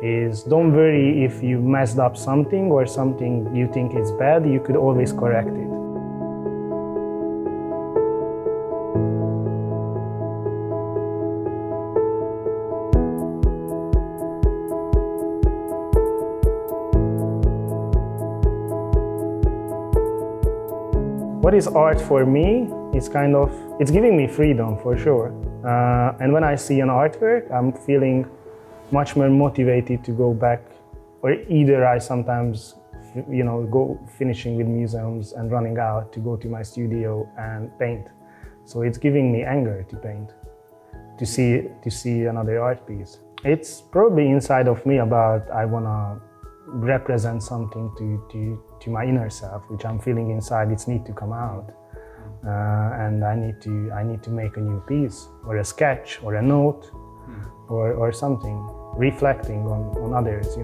is don't worry if you messed up something or something you think is bad, you could always correct it. What is art for me? It's giving me freedom for sure. And when I see an artwork, I'm feeling much more motivated to go back, or either I sometimes, go finishing with museums and running out to go to my studio and paint. So it's giving me anger to paint, to see another art piece. It's probably inside of me about I wanna represent something to my inner self, which I'm feeling inside. It needs to come out, and I need to make a new piece, or a sketch, or a note, or something, reflecting on others,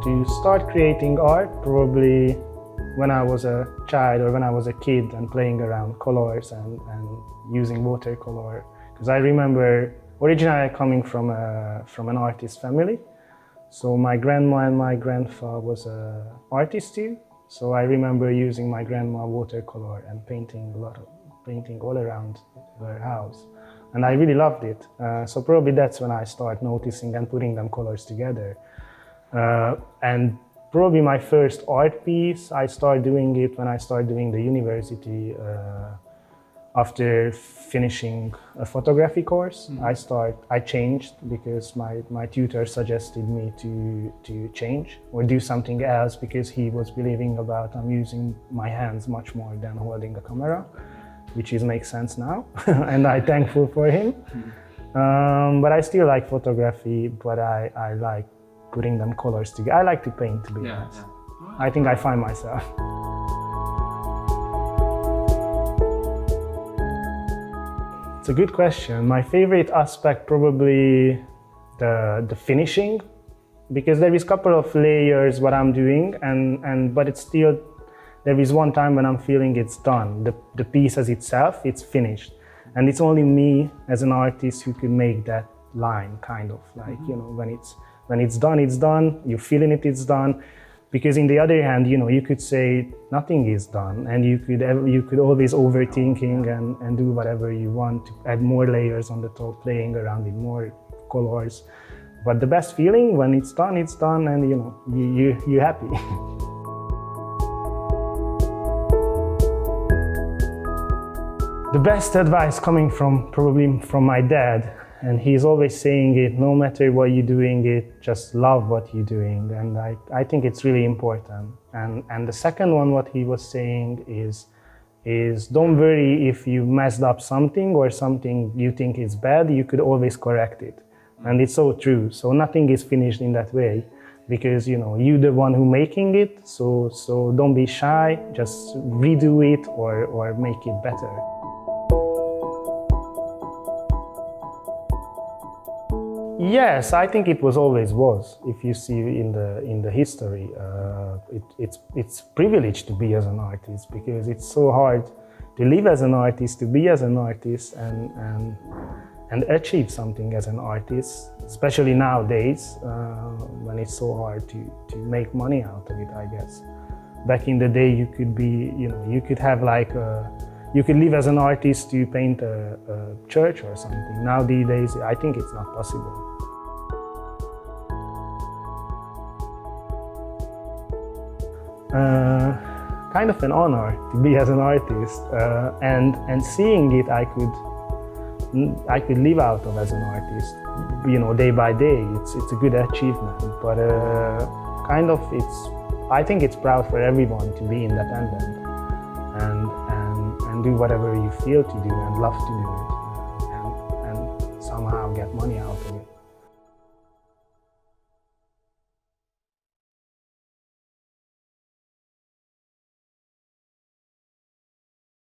To start creating art, probably when I was a child or when I was a kid and playing around colors and using watercolor, because I remember originally coming from an artist family. So my grandma and my grandfather was an artist too. So I remember using my grandma watercolor and painting all around her house. And I really loved it. So probably that's when I start noticing and putting them colors together. And probably my first art piece, I started doing it when I started doing the university. After finishing a photography course, I changed because my tutor suggested me to change or do something else, because he was believing about I'm using my hands much more than holding a camera, which makes sense now, and I'm thankful for him. But I still like photography, but I like putting them colors together. I like to paint, to be honest. I think I find myself. It's a good question. My favorite aspect probably the finishing, because there is a couple of layers what I'm doing, but it's still, there is one time when I'm feeling it's done. The piece as itself, it's finished, and it's only me as an artist who can make that line, kind of like when it's done, it's done. You're feeling it, it's done. Because in the other hand, you could say nothing is done, and you could always overthinking and do whatever you want to add more layers on the top, playing around with more colors. But the best feeling when it's done, and you're happy. The best advice coming probably from my dad. And he's always saying it, no matter what you're doing, just love what you're doing. And I think it's really important. And the second one, what he was saying is don't worry if you messed up something or something you think is bad, you could always correct it. And it's so true. So nothing is finished in that way, because you're the one who making it. So don't be shy, just redo it or make it better. Yes, I think it always was. If you see in the history, it's privilege to be as an artist, because it's so hard to live as an artist, to be as an artist, and achieve something as an artist, especially nowadays when it's so hard to make money out of it, I guess. Back in the day, you could be, you could have you could live as an artist to paint a church or something. Nowadays, I think it's not possible. Kind of an honor to be as an artist, and seeing it, I could live out of as an artist, day by day. It's a good achievement, but I think it's proud for everyone to be independent and do whatever you feel to do and love to do it, and somehow get money out of it.